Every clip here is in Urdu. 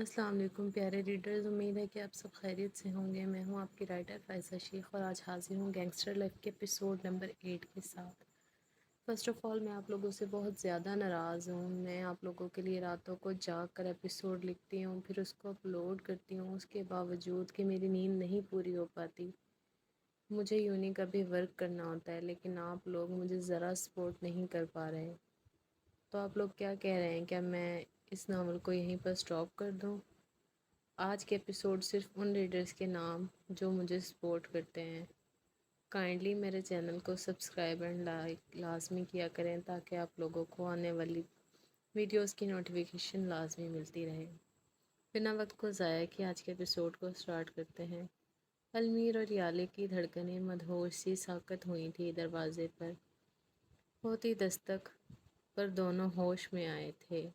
السلام علیکم پیارے ریڈرز، امید ہے کہ آپ سب خیریت سے ہوں گے۔ میں ہوں آپ کی رائٹر فائزہ شیخ اور آج حاضر ہوں گینگسٹر لائف کے ایپیسوڈ نمبر 8 کے ساتھ۔ فرسٹ آف آل میں آپ لوگوں سے بہت زیادہ ناراض ہوں۔ میں آپ لوگوں کے لیے راتوں کو جاگ کر ایپیسوڈ لکھتی ہوں، پھر اس کو اپلوڈ کرتی ہوں، اس کے باوجود کہ میری نیند نہیں پوری ہو پاتی۔ مجھے یونی کا بھی ورک کرنا ہوتا ہے، لیکن آپ لوگ مجھے ذرا سپورٹ نہیں کر پا رہے۔ تو آپ لوگ کیا کہہ رہے ہیں، کیا میں اس ناول کو یہیں پر سٹاپ کر دوں؟ آج کے ایپیسوڈ صرف ان ریڈرز کے نام جو مجھے سپورٹ کرتے ہیں۔ کائنڈلی میرے چینل کو سبسکرائب اینڈ لائک لازمی کیا کریں تاکہ آپ لوگوں کو آنے والی ویڈیوز کی نوٹیفیکیشن لازمی ملتی رہے۔ بنا وقت کو ضائع کیے آج کے ایپیسوڈ کو سٹارٹ کرتے ہیں۔ المیر اور یالے کی دھڑکنیں مدہوش سی ساکت ہوئی تھی دروازے پر۔ ہوتی دستک پر دونوں ہوش میں آئے تھے۔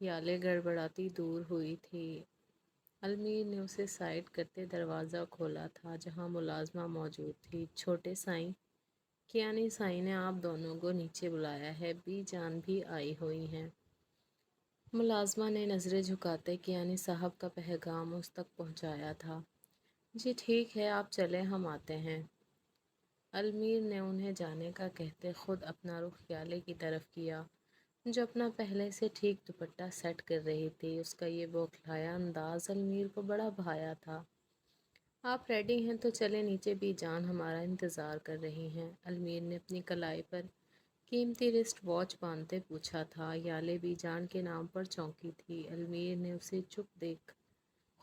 یالے گڑبڑاتی دور ہوئی تھی۔ المیر نے اسے سائڈ کرتے دروازہ کھولا تھا جہاں ملازمہ موجود تھی۔ چھوٹے سائیں، کیانی سائیں نے آپ دونوں کو نیچے بلایا ہے، بی جان بھی آئی ہوئی ہیں۔ ملازمہ نے نظریں جھکاتے کیانی صاحب کا پیغام اس تک پہنچایا تھا۔ جی ٹھیک ہے، آپ چلیں، ہم آتے ہیں۔ المیر نے انہیں جانے کا کہتے خود اپنا رخ یالے کی طرف کیا جو اپنا پہلے سے ٹھیک دوپٹہ سیٹ کر رہی تھی۔ اس کا یہ بوکھلایا انداز المیر کو بڑا بھایا تھا۔ آپ ریڈی ہیں تو چلیں نیچے، بھی جان ہمارا انتظار کر رہی ہیں۔ المیر نے اپنی کلائی پر قیمتی رسٹ واچ باندھتے پوچھا تھا۔ یالے بھی جان کے نام پر چونکی تھی۔ المیر نے اسے چپ دیکھ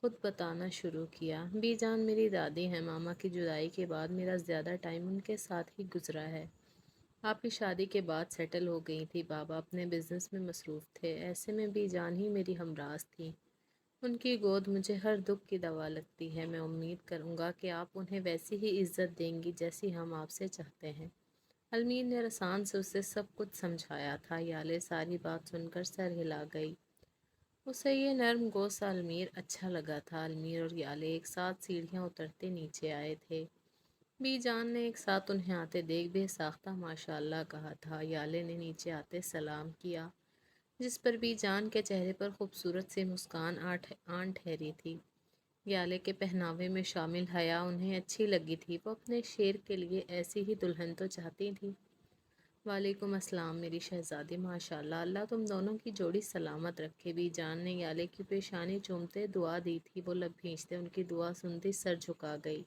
خود بتانا شروع کیا۔ بی جان میری دادی ہیں، ماما کی جدائی کے بعد میرا زیادہ ٹائم ان کے ساتھ ہی گزرا ہے۔ آپ کی شادی کے بعد سیٹل ہو گئی تھی، بابا اپنے بزنس میں مصروف تھے، ایسے میں بی جان ہی میری ہمراز تھی۔ ان کی گود مجھے ہر دکھ کی دوا لگتی ہے۔ میں امید کروں گا کہ آپ انہیں ویسی ہی عزت دیں گی جیسی ہم آپ سے چاہتے ہیں۔ المیر نے رسان سے اسے سب کچھ سمجھایا تھا۔ یالے ساری بات سن کر سر ہلا گئی۔ اسے یہ نرم گوسا المیر اچھا لگا تھا۔ المیر اور یالے ایک ساتھ سیڑھیاں اترتے نیچے آئے تھے۔ بی جان نے ایک ساتھ انہیں آتے دیکھ بے ساختہ ماشاء اللہ کہا تھا۔ یالے نے نیچے آتے سلام کیا، جس پر بی جان کے چہرے پر خوبصورت سی مسکان آن ٹھہری تھی۔ یالے کے پہناوے میں شامل حیا انہیں اچھی لگی تھی۔ وہ اپنے شیر کے لیے ایسی ہی دلہن تو چاہتی تھی۔ وعلیکم السلام میری شہزادی، ماشاء اللہ، اللہ تم دونوں کی جوڑی سلامت رکھے۔ بی جان نے یالے کی پیشانی چومتے دعا دی تھی۔ وہ لب کھینچتے ان کی دعا سنتی سر جھکا گئی۔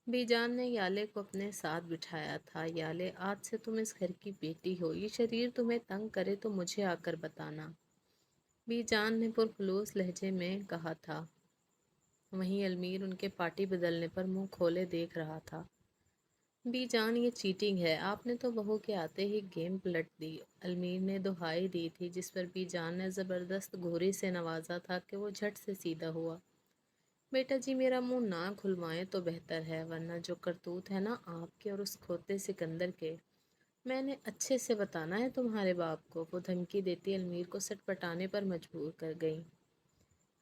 بی جان نے یالے کو اپنے ساتھ بٹھایا تھا۔ یالے آج سے تم اس گھر کی بیٹی ہو، یہ شریر تمہیں تنگ کرے تو مجھے آ کر بتانا، بی جان نے پرخلوص لہجے میں کہا تھا۔ وہیں المیر ان کے پارٹی بدلنے پر منہ کھولے دیکھ رہا تھا۔ بی جان یہ چیٹنگ ہے، آپ نے تو بہو کے آتے ہی گیم پلٹ دی، المیر نے دہائی دی تھی، جس پر بی جان نے زبردست گھوری سے نوازا تھا کہ وہ جھٹ سے سیدھا ہوا۔ بیٹا جی میرا منہ نہ کھلوائیں تو بہتر ہے، ورنہ جو کرتوت ہے نا آپ کے اور اس کھوتے سکندر کے، میں نے اچھے سے بتانا ہے تمہارے باپ کو۔ وہ دھمکی دیتی المیر کو سٹ پٹانے پر مجبور کر گئی۔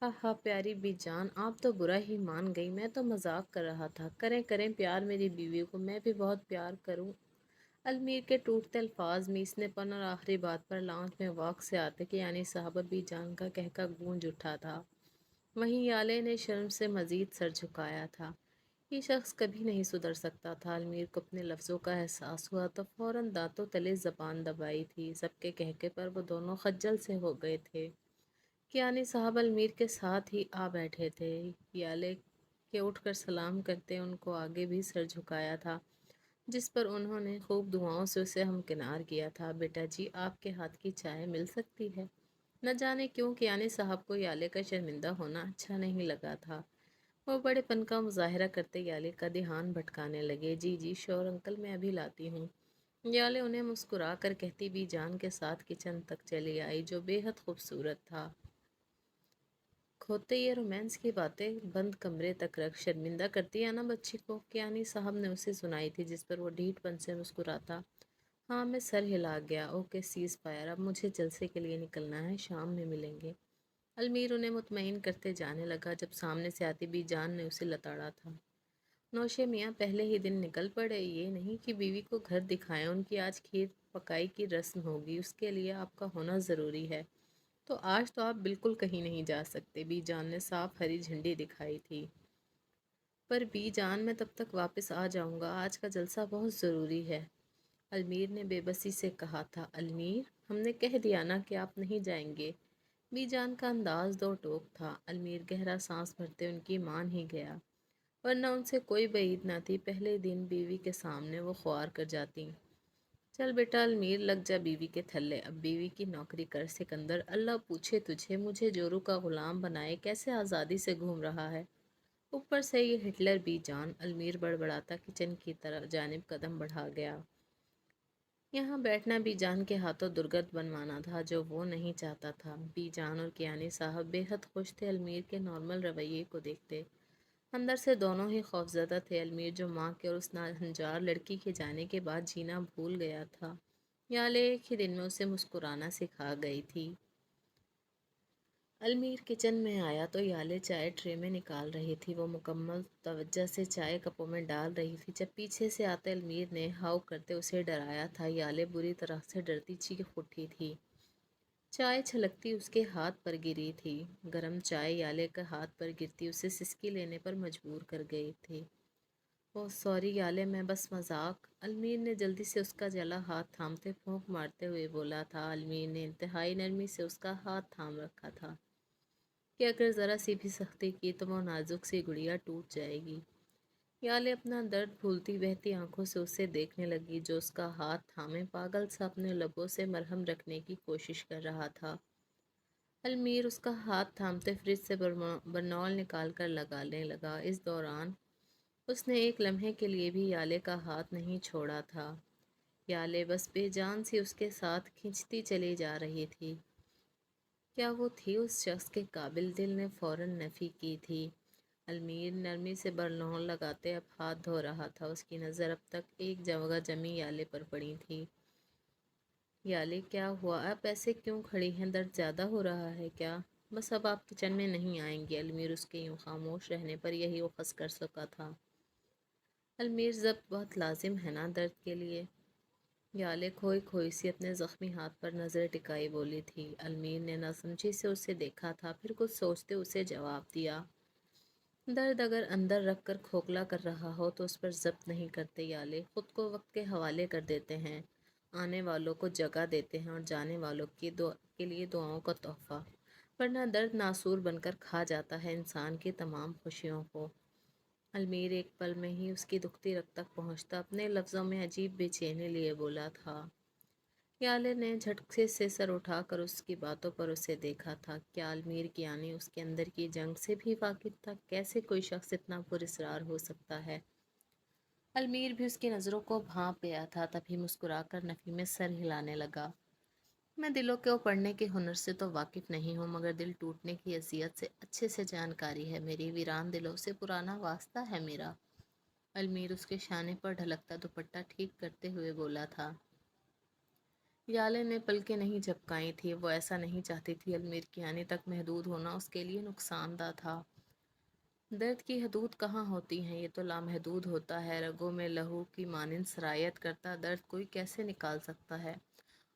ہاں پیاری بی جان، آپ تو برا ہی مان گئی، میں تو مذاق کر رہا تھا۔ کریں کریں پیار میری بیوی کو، میں بھی بہت پیار کروں۔ المیر کے ٹوٹتے الفاظ میسنے پن اور آخری بات پر لانچ میں واک سے آتے کہ یعنی صاحب بی جان کا کہکا گونج اٹھا تھا۔ وہیں یالے نے شرم سے مزید سر جھکایا تھا۔ یہ شخص کبھی نہیں سدھر سکتا تھا۔ المیر کو اپنے لفظوں کا احساس ہوا تو فوراً دانتوں تلے زبان دبائی تھی۔ سب کے کہکے پر وہ دونوں خجل سے ہو گئے تھے۔ کیانی صاحب المیر کے ساتھ ہی آ بیٹھے تھے۔ یالے کے اٹھ کر سلام کرتے ان کو آگے بھی سر جھکایا تھا، جس پر انہوں نے خوب دعاؤں سے اسے ہمکنار کیا تھا۔ بیٹا جی آپ کے ہاتھ کی چائے مل سکتی ہے؟ نہ جانے کیوں کیانی صاحب کو یالے کا شرمندہ ہونا اچھا نہیں لگا تھا۔ وہ بڑے پن کا مظاہرہ کرتے یالے کا دھیان بھٹکانے لگے۔ جی جی شور انکل، میں ابھی لاتی ہوں۔ یالے انہیں مسکرا کر کہتی بی جان کے ساتھ کچن تک چلی آئی جو بے حد خوبصورت تھا۔ کھوتے یہ رومانس کی باتیں بند کمرے تک رکھ، شرمندہ کرتی ہے نا بچی کو، کیانی صاحب نے اسے سنائی تھی، جس پر وہ ڈھیٹ پن سے مسکراتا۔ ہاں میں سر ہلا گیا، اوکے سیز فائر، اب مجھے جلسے کے لیے نکلنا ہے، شام میں ملیں گے۔ المیر انہیں مطمئن کرتے جانے لگا جب سامنے سے آتی بی جان نے اسے لتاڑا تھا۔ نوشے میاں پہلے ہی دن نکل پڑے، یہ نہیں کہ بیوی کو گھر دکھائیں، ان کی آج کھیر پکائی کی رسم ہوگی، اس کے لیے آپ کا ہونا ضروری ہے۔ تو آج تو آپ بالکل کہیں نہیں جا سکتے، بی جان نے صاف ہری جھنڈی دکھائی تھی۔ پر بی جان میں تب تک واپس آ جاؤں گا، آج کا جلسہ بہت ضروری ہے، المیر نے بے بسی سے کہا تھا۔ المیر، ہم نے کہہ دیا نا کہ آپ نہیں جائیں گے۔ بی جان کا انداز دو ٹوک تھا۔ المیر گہرا سانس بھرتے ان کی مان ہی گیا، ورنہ ان سے کوئی بعید نہ تھی، پہلے دن بیوی کے سامنے وہ خوار کر جاتی۔ چل بیٹا المیر، لگ جا بیوی کے تھلے، اب بیوی کی نوکری کر سکندر، اللہ پوچھے تجھے، مجھے جورو کا غلام بنائے، کیسے آزادی سے گھوم رہا ہے، اوپر سے یہ Hitler be John. Almir بڑبڑاتا kitchen کی طرف جانب قدم بڑھا گیا۔ یہاں بیٹھنا بی جان کے ہاتھوں درگت بنوانا تھا، جو وہ نہیں چاہتا تھا۔ بی جان اور کیانی صاحب بے حد خوش تھے المیر کے نارمل رویے کو دیکھتے، اندر سے دونوں ہی خوفزدہ تھے۔ المیر جو ماں کے اور اس ناہنجار لڑکی کے جانے کے بعد جینا بھول گیا تھا، یالے ایک ہی دن میں اسے مسکرانا سکھا گئی تھی۔ المیر کچن میں آیا تو یالے چائے ٹرے میں نکال رہی تھی، وہ مکمل توجہ سے چائے کپوں میں ڈال رہی تھی جب پیچھے سے آتے المیر نے ہاؤ کرتے اسے ڈرایا تھا۔ یالے بری طرح سے ڈرتی چیخ اٹھی تھی، چائے چھلکتی اس کے ہاتھ پر گری تھی، گرم چائے یالے کے ہاتھ پر گرتی اسے سسکی لینے پر مجبور کر گئی تھی۔ اوہ سوری یالے، میں بس مذاق، المیر نے جلدی سے اس کا جلا ہاتھ تھامتے پھونک مارتے ہوئے بولا تھا۔ المیر نے انتہائی نرمی سے اس کا ہاتھ تھام رکھا تھا کہ اگر ذرا سی بھی سختی کی تو وہ نازک سی گڑیا ٹوٹ جائے گی۔ یالے اپنا درد بھولتی بہتی آنکھوں سے اسے دیکھنے لگی، جو اس کا ہاتھ تھامے پاگل سا اپنے لبوں سے مرہم رکھنے کی کوشش کر رہا تھا۔ المیر اس کا ہاتھ تھامتے فریج سے برنول نکال کر لگانے لگا۔ اس دوران اس نے ایک لمحے کے لیے بھی یالے کا ہاتھ نہیں چھوڑا تھا۔ یالے بس بے جان سی اس کے ساتھ کھنچتی چلی جا رہی تھی۔ کیا وہ تھی اس شخص کے قابل؟ دل نے فوراً نفی کی تھی۔ المیر نرمی سے برنول لگاتے اب ہاتھ دھو رہا تھا، اس کی نظر اب تک ایک جگہ جمی یالے پر پڑی تھی۔ یالے کیا ہوا؟ آپ ایسے کیوں کھڑی ہیں؟ درد زیادہ ہو رہا ہے کیا؟ بس اب آپ کچن میں نہیں آئیں گی۔ المیر اس کے یوں خاموش رہنے پر یہی اخذ کر سکا تھا۔ المیر ضبط بہت لازم ہے نا درد کے لیے؟ یالے کھوئی کھوئی سی اپنے زخمی ہاتھ پر نظر ٹکائی بولی تھی۔ المیر نے نہ سمجھی سے اسے دیکھا تھا، پھر کچھ سوچتے اسے جواب دیا، درد اگر اندر رکھ کر کھوکھلا کر رہا ہو تو اس پر ضبط نہیں کرتے یالے، خود کو وقت کے حوالے کر دیتے ہیں، آنے والوں کو جگہ دیتے ہیں اور جانے والوں کے لیے دعاؤں کا تحفہ، ورنہ درد ناسور بن کر کھا جاتا ہے انسان کی تمام خوشیوں کو۔ المیر ایک پل میں ہی اس کی دکھتی رگ تک پہنچتا اپنے لفظوں میں عجیب بے چینی لیے بولا تھا۔ یالے نے جھٹکے سے سر اٹھا کر اس کی باتوں پر اسے دیکھا تھا۔ کیا المیر کیانی اس کے اندر کی جنگ سے بھی واقف تھا؟ کیسے کوئی شخص اتنا پراسرار ہو سکتا ہے؟ المیر بھی اس کی نظروں کو بھانپ گیا تھا، تبھی مسکرا کر نفی میں سر ہلانے لگا۔ میں دلوں کو پڑھنے کے ہنر سے تو واقف نہیں ہوں، مگر دل ٹوٹنے کی اذیت سے اچھے سے جانکاری ہے میری، ویران دلوں سے پرانا واسطہ ہے میرا۔ المیر اس کے شانے پر ڈھلکتا دوپٹہ ٹھیک کرتے ہوئے بولا تھا۔ یالے نے پلکیں نہیں جھپکائی تھی، وہ ایسا نہیں چاہتی تھی۔ المیر کی آنے تک محدود ہونا اس کے لیے نقصان دہ تھا۔ درد کی حدود کہاں ہوتی ہیں؟ یہ تو لامحدود ہوتا ہے، رگوں میں لہو کی مانند سرایت کرتا درد کوئی کیسے نکال سکتا ہے؟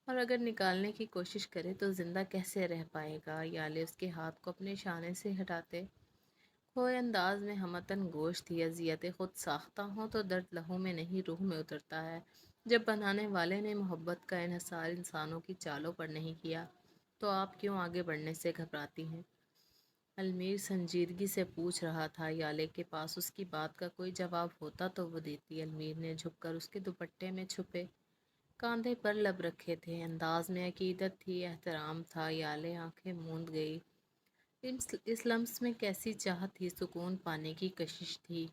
اور اگر نکالنے کی کوشش کرے تو زندہ کیسے رہ پائے گا؟ یالے اس کے ہاتھ کو اپنے شانے سے ہٹاتے کھوئے انداز میں ہمتاً گوش تھی، اذیتیں خود ساختہ ہوں تو درد لہو میں نہیں روح میں اترتا ہے۔ جب بنانے والے نے محبت کا انحصار انسانوں کی چالوں پر نہیں کیا تو آپ کیوں آگے بڑھنے سے گھبراتی ہیں؟ المیر سنجیدگی سے پوچھ رہا تھا۔ یالے کے پاس اس کی بات کا کوئی جواب ہوتا تو وہ دیتی۔ المیر نے جھک کر اس کے دوپٹے میں چھپے کاندھے پر لب رکھے تھے، انداز میں عقیدت تھی، احترام تھا۔ یالے آنکھیں موند گئی، اس لمس میں کیسی چاہت تھی، سکون پانے کی کشش تھی۔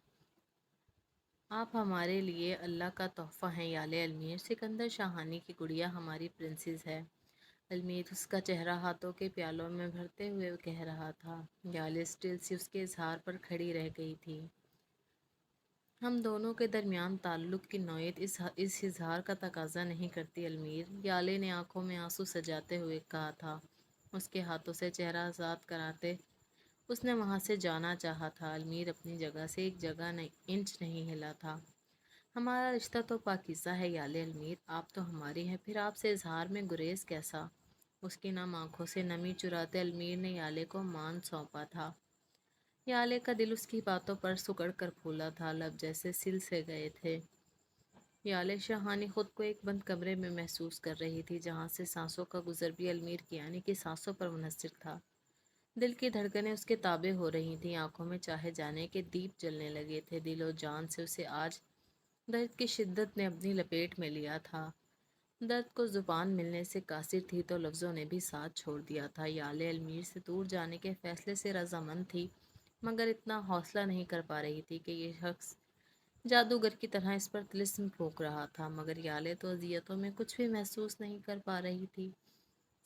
آپ ہمارے لیے اللہ کا تحفہ ہیں یالے۔ المیر سکندر شاہانی کی گڑیا ہماری پرنسز ہے، المیر اس کا چہرہ ہاتھوں کے پیالوں میں بھرتے ہوئے کہہ رہا تھا۔ یالے اسٹل سی اس کے اظہار پر کھڑی رہ گئی تھی۔ ہم دونوں کے درمیان تعلق کی نوعیت اس اظہار کا تقاضا نہیں کرتی المیر، یالے نے آنکھوں میں آنسو سجاتے ہوئے کہا تھا، اس کے ہاتھوں سے چہرہ آزاد کراتے۔ اس نے وہاں سے جانا چاہا تھا۔ المیر اپنی جگہ سے ایک جگہ انچ نہیں ہلا تھا۔ ہمارا رشتہ تو پاکیزہ ہے یالے۔ المیر، آپ تو ہماری ہیں، پھر آپ سے اظہار میں گریز کیسا؟ اس کی نم آنکھوں سے نمی چراتے علمیر نے یالے کو مان سونپا تھا۔ یالے کا دل اس کی باتوں پر سکڑ کر پھولا تھا، لب جیسے سل سے گئے تھے۔ یالے شاہانی خود کو ایک بند کمرے میں محسوس کر رہی تھی، جہاں سے سانسوں کا گزر بھی علمیر کی یعنی کہ سانسوں پر منحصر تھا۔ دل کی دھڑکنیں اس کے تابع ہو رہی تھیں، آنکھوں میں چاہے جانے کے دیپ جلنے لگے تھے، دل و جان سے اسے آج درد کی شدت نے اپنی لپیٹ میں لیا تھا۔ درد کو زبان ملنے سے قاصر تھی تو لفظوں نے بھی ساتھ چھوڑ دیا تھا۔ یالے علمیر سے دور جانے کے فیصلے سے رضامند تھی، مگر اتنا حوصلہ نہیں کر پا رہی تھی کہ یہ شخص جادوگر کی طرح اس پر طلسم پھونک رہا تھا، مگر یالے تو اذیتوں میں کچھ بھی محسوس نہیں کر پا رہی تھی۔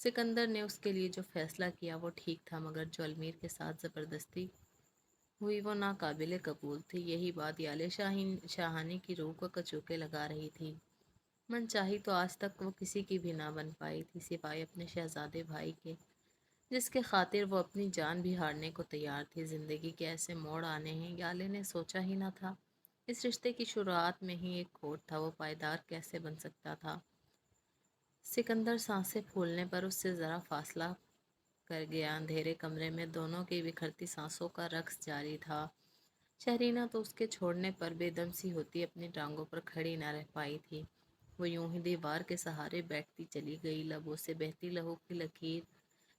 سکندر نے اس کے لیے جو فیصلہ کیا وہ ٹھیک تھا، مگر جو علمیر کے ساتھ زبردستی ہوئی وہ ناقابل قبول تھی۔ یہی بات یالے شاہانی کی روح کو کچوکے لگا رہی تھی۔ من چاہی تو آج تک وہ کسی کی بھی نہ بن پائی تھی سوائے اپنے شہزادے بھائی کے، جس کے خاطر وہ اپنی جان بھی ہارنے کو تیار تھی۔ زندگی کے ایسے موڑ آنے ہیں یالے نے سوچا ہی نہ تھا۔ اس رشتے کی شروعات میں ہی ایک کھوٹ تھا، وہ پائیدار کیسے بن سکتا تھا؟ سکندر سانسیں پھولنے پر اس سے ذرا فاصلہ کر گیا۔ اندھیرے کمرے میں دونوں کی بکھرتی سانسوں کا رقص جاری تھا۔ شہرینہ تو اس کے چھوڑنے پر بے دم سی ہوتی اپنی ٹانگوں پر کھڑی نہ رہ پائی تھی۔ وہ یوں ہی دیوار کے سہارے بیٹھتی چلی گئی، لبوں سے بہتی لہو کی لکیر،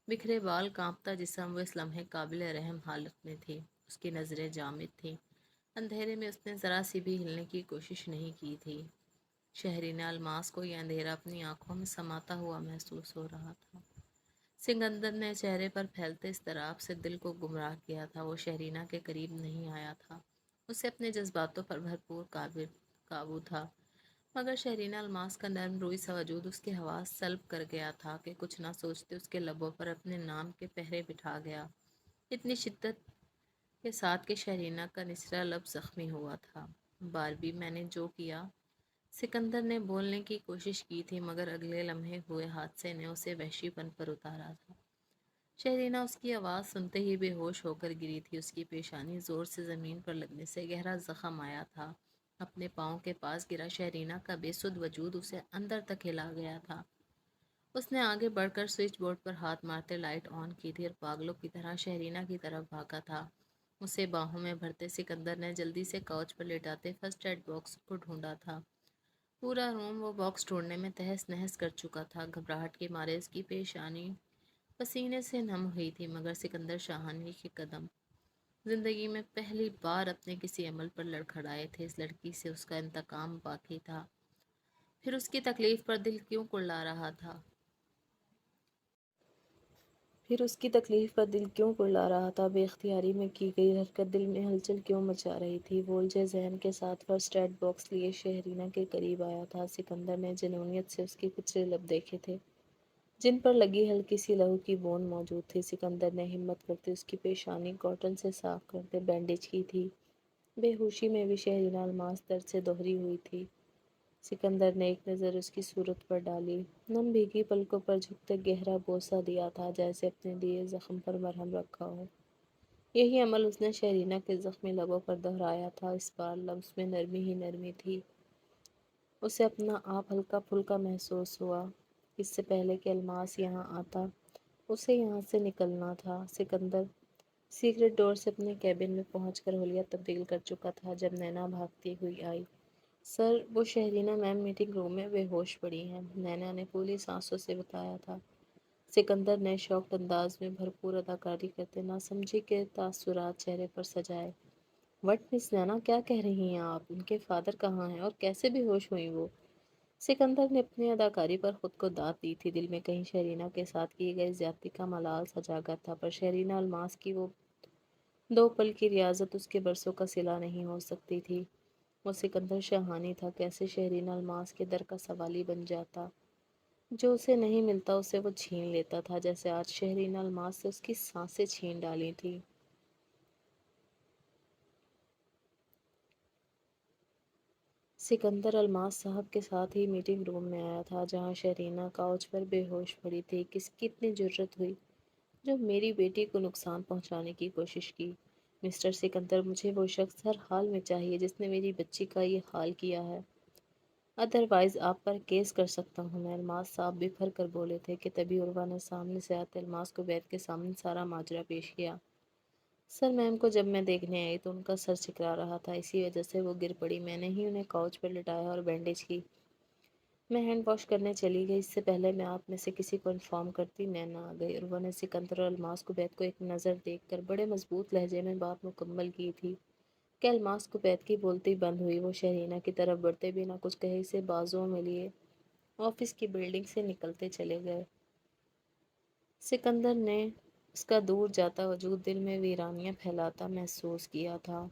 بکھرے بال، کانپتا جسم۔ وہ اس لمحے قابل رحم حالت میں تھی، اس کی نظریں جامد تھیں۔ اندھیرے میں اس نے ذرا سی بھی ہلنے کی کوشش نہیں کی تھی۔ شہرینہ الماس کو یہ اندھیرا اپنی آنکھوں میں سماتا ہوا محسوس ہو رہا تھا۔ سکندر نے چہرے پر پھیلتے اضطراب سے دل کو گمراہ کیا تھا۔ وہ شہرینہ کے قریب نہیں آیا تھا، اسے اپنے جذباتوں پر بھرپور قابو تھا، مگر شہرینہ الماس کا نرم روئی سا وجود اس کے حواس سلب کر گیا تھا کہ کچھ نہ سوچتے اس کے لبوں پر اپنے نام کے پہرے بٹھا گیا، اتنی شدت کے ساتھ کہ شہرینہ کا نچلا لب زخمی ہوا تھا۔ باربی، میں نے جو کیا، سکندر نے بولنے کی کوشش کی تھی، مگر اگلے لمحے ہوئے حادثے نے اسے وحشی پن پر اتارا تھا۔ شہرینہ اس کی آواز سنتے ہی بے ہوش ہو کر گری تھی، اس کی پیشانی زور سے زمین پر لگنے سے گہرا زخم آیا تھا۔ اپنے پاؤں کے پاس گرا شہرینہ کا بے سدھ وجود اسے اندر تک ہلا گیا تھا۔ اس نے آگے بڑھ کر سوئچ بورڈ پر ہاتھ مارتے لائٹ آن کی تھی اور پاگلوں کی طرح شہرینہ کی طرف بھاگا تھا۔ اسے باہوں میں بھرتے سکندر نے جلدی سے کاؤچ پر لیٹاتے فرسٹ ایڈ باکس کو ڈھونڈا تھا۔ پورا روم وہ باکس ڈھونڈنے میں تہس نہس کر چکا تھا۔ گھبراہٹ کے مارے اس کی پیشانی پسینے سے نم ہوئی تھی، مگر سکندر شاہانی کے قدم زندگی میں پہلی بار اپنے کسی عمل پر لڑکھڑائے تھے۔ اس لڑکی سے اس کا انتقام باقی تھا، پھر اس کی تکلیف پر دل کیوں کڑلا رہا تھا؟ بے اختیاری میں کی گئی حرکت دل میں ہلچل کیوں مچا رہی تھی؟ وہ الجھے ذہن کے ساتھ فرسٹ ایڈ باکس لیے شہرینہ کے قریب آیا تھا۔ سکندر نے جنونیت سے اس کے کچلے لب دیکھے تھے، جن پر لگی ہلکی سی لہو کی بوند موجود تھی۔ سکندر نے ہمت کرتے اس کی پیشانی کاٹن سے صاف کرتے بینڈیج کی تھی۔ بے ہوشی میں بھی شہرینہ الماس درد سے دوہری ہوئی تھی۔ سکندر نے ایک نظر اس کی صورت پر ڈالی، نم بھیگی پلکوں پر جھکتے گہرا بوسہ دیا تھا، جیسے اپنے دیے زخم پر مرہم رکھا ہو۔ یہی عمل اس نے شہرینہ کے زخمی لبوں پر دہرایا تھا۔ اس بار لمس میں نرمی ہی نرمی تھی۔ اسے اپنا آپ ہلکا پھلکا محسوس ہوا۔ اس سے پہلے کہ الماس یہاں آتا، اسے یہاں سے نکلنا تھا۔ سکندر سیکرٹ ڈور سے اپنے کیبن میں پہنچ کر حلیہ تبدیل کر چکا تھا جب نینا بھاگتی ہوئی آئی۔ سر، وہ شہرینہ میم میٹنگ روم میں بے ہوش پڑی ہیں، نینا نے پھولی سانسوں سے بتایا تھا۔ سکندر نے شاکڈ انداز میں بھرپور اداکاری کرتے ناسمجھی کے تاثرات چہرے پر سجائے۔ وٹ مس نینا، کیا کہہ رہی ہیں آپ؟ ان کے فادر کہاں ہیں اور کیسے بے ہوش ہوئیں وہ؟ سکندر نے اپنی اداکاری پر خود کو داد دی تھی۔ دل میں کہیں شہرینہ کے ساتھ کی گئی زیادتی کا ملال سا جاگا تھا، پر شہرینہ الماس کی وہ 2 پل کی ریاضت اس کے برسوں کا صلہ نہیں ہو سکتی تھی۔ وہ سکندر شاہانی تھا، کیسے شہرینہ الماس کے در کا سوالی بن جاتا؟ جو اسے نہیں ملتا اسے وہ چھین لیتا تھا، جیسے آج شہرینہ الماس سے اس کی سانسیں چھین ڈالی تھی۔ سکندر الماس صاحب کے ساتھ ہی میٹنگ روم میں آیا تھا، جہاں شہرینہ کاؤچ پر بے ہوش پڑی تھی۔ کس کی اتنی جرأت ہوئی جو میری بیٹی کو نقصان پہنچانے کی کوشش کی؟ مسٹر سکندر، مجھے وہ شخص ہر حال میں چاہیے جس نے میری بچی کا یہ حال کیا ہے۔ ادروائز آپ پر کیس کر سکتا ہوں میں۔ الماس صاحب بفر کر بولے تھے کہ تبھی عروہ نے سامنے سے آتے الماس کو بیت کے سامنے سارا ماجرا پیش کیا۔ سر میم کو جب میں دیکھنے آئی تو ان کا سر چکرا رہا تھا، اسی وجہ سے وہ گر پڑی۔ میں نے ہی انہیں کاؤچ پر لٹایا اور بینڈیج کی۔ میں ہینڈ واش کرنے چلی گئی، اس سے پہلے میں آپ میں سے کسی کو انفارم کرتی نینا آ گئی۔ عروہ نے سکندر اور الماس کو بیت کو ایک نظر دیکھ کر بڑے مضبوط لہجے میں بات مکمل کی تھی کہ الماس کو بیت کی بولتی بند ہوئی۔ وہ شہرینہ کی طرف بڑھتے بنا کچھ کہے سے بازوؤں میں لیے آفس کی بلڈنگ سے نکلتے چلے گئے۔ سکندر نے اس کا دور جاتا وجود دل میں ویرانیاں پھیلاتا محسوس کیا تھا۔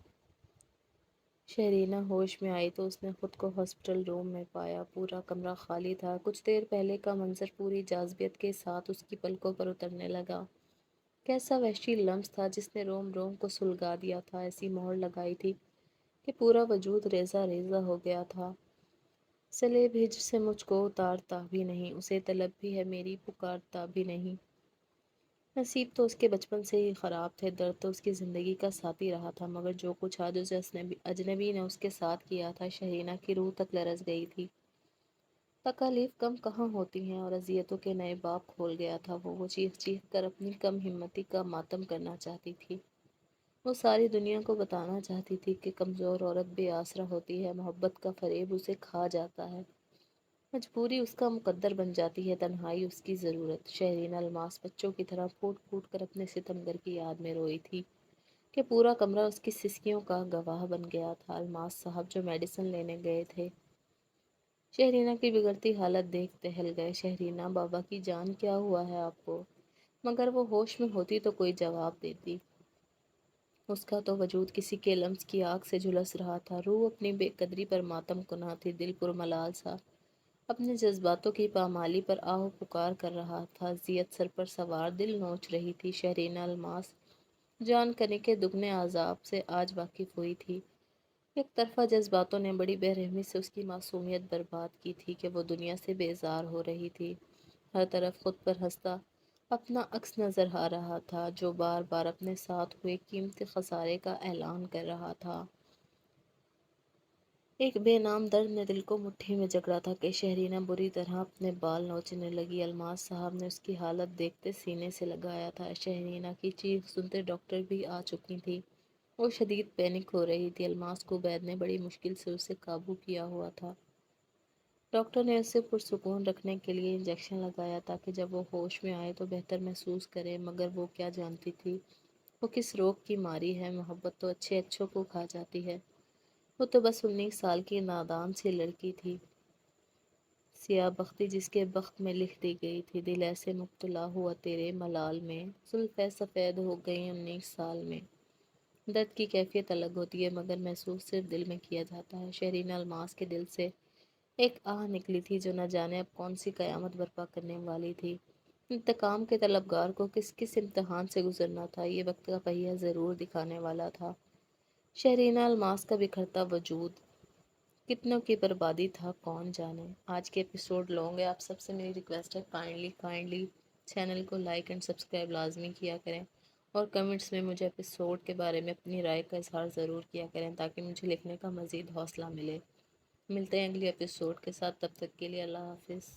شہرینہ ہوش میں آئی تو اس نے خود کو ہاسپٹل روم میں پایا۔ پورا کمرہ خالی تھا۔ کچھ دیر پہلے کا منظر پوری جاذبیت کے ساتھ اس کی پلکوں پر اترنے لگا۔ کیسا وحشی لمس تھا جس نے روم روم کو سلگا دیا تھا، ایسی مہر لگائی تھی کہ پورا وجود ریزہ ریزہ ہو گیا تھا۔ سلیب ہجر سے مجھ کو اتارتا بھی نہیں، اسے طلب بھی ہے میری پکارتا بھی نہیں۔ نصیب تو اس کے بچپن سے ہی خراب تھے، درد تو اس کی زندگی کا ساتھی رہا تھا، مگر جو کچھ آج اسے اجنبی نے اس کے ساتھ کیا تھا، شہرینہ کی روح تک لرز گئی تھی۔ تکالیف کم کہاں ہوتی ہیں اور اذیتوں کے نئے باب کھول گیا تھا وہ چیخ چیخ کر اپنی کم ہمتی کا ماتم کرنا چاہتی تھی۔ وہ ساری دنیا کو بتانا چاہتی تھی کہ کمزور عورت بے آسرا ہوتی ہے، محبت کا فریب اسے کھا جاتا ہے، مجبوری اس کا مقدر بن جاتی ہے، تنہائی اس کی ضرورت۔ شہرینہ الماس بچوں کی طرح پھوٹ پھوٹ کر اپنے ستمگر کی یاد میں روئی تھی کہ پورا کمرہ اس کی سسکیوں کا گواہ بن گیا تھا۔ الماس صاحب جو میڈیسن لینے گئے تھے شہرینہ کی بگڑتی حالت دیکھ دہل گئے۔ شہرینہ بابا کی جان کیا ہوا ہے آپ کو؟ مگر وہ ہوش میں ہوتی تو کوئی جواب دیتی۔ اس کا تو وجود کسی کے لمس کی آگ سے جھلس رہا تھا، روح اپنی بے قدری پر ماتم کناں تھی، دل پر ملال سا اپنے جذباتوں کی پامالی پر آہ و پکار کر رہا تھا، اذیت سر پر سوار دل نوچ رہی تھی۔ شہرینہ الماس جان کنی کے دگنے عذاب سے آج واقف ہوئی تھی۔ ایک طرفہ جذباتوں نے بڑی بے رحمی سے اس کی معصومیت برباد کی تھی کہ وہ دنیا سے بیزار ہو رہی تھی۔ ہر طرف خود پر ہنستا اپنا عکس نظر آ رہا تھا جو بار بار اپنے ساتھ ہوئے قیمتی خسارے کا اعلان کر رہا تھا۔ ایک بے نام درد نے دل کو مٹھی میں جکڑا تھا کہ شہرینہ بری طرح اپنے بال نوچنے لگی۔ الماس صاحب نے اس کی حالت دیکھتے سینے سے لگایا تھا۔ شہرینہ کی چیخ سنتے ڈاکٹر بھی آ چکی تھی۔ وہ شدید پینک ہو رہی تھی۔ الماس کو عبید نے بڑی مشکل سے اسے قابو کیا ہوا تھا۔ ڈاکٹر نے اسے پرسکون رکھنے کے لیے انجیکشن لگایا تاکہ جب وہ ہوش میں آئے تو بہتر محسوس کرے، مگر وہ کیا جانتی تھی وہ کس روگ کی ماری ہے۔ محبت تو اچھے اچھوں کو کھا جاتی ہے، وہ تو بس 19 سال کی نادان سی لڑکی تھی، سیاہ بختی جس کے بخت میں لکھ دی گئی تھی، دل ایسے مبتلا ہوا تیرے ملال میں، زلفیں سفید ہو گئیں 19 سال میں۔ درد کی کیفیت الگ ہوتی ہے مگر محسوس صرف دل میں کیا جاتا ہے۔ شہرینہ الماس کے دل سے ایک آہ نکلی تھی جو نہ جانے اب کون سی قیامت برپا کرنے والی تھی۔ انتقام کے طلبگار کو کس کس امتحان سے گزرنا تھا، یہ وقت کا پہیہ ضرور دکھانے والا تھا۔ شہرینہ الماس کا بکھرتا وجود کتنوں کی بربادی تھا کون جانے۔ آج کے ایپیسوڈ لانگ ہے، آپ سب سے میری ریکویسٹ ہے کائنڈلی چینل کو لائک اینڈ سبسکرائب لازمی کیا کریں اور کمنٹس میں مجھے ایپیسوڈ کے بارے میں اپنی رائے کا اظہار ضرور کیا کریں تاکہ مجھے لکھنے کا مزید حوصلہ ملے۔ ملتے ہیں اگلی ایپیسوڈ کے ساتھ، تب تک کے لیے اللہ حافظ۔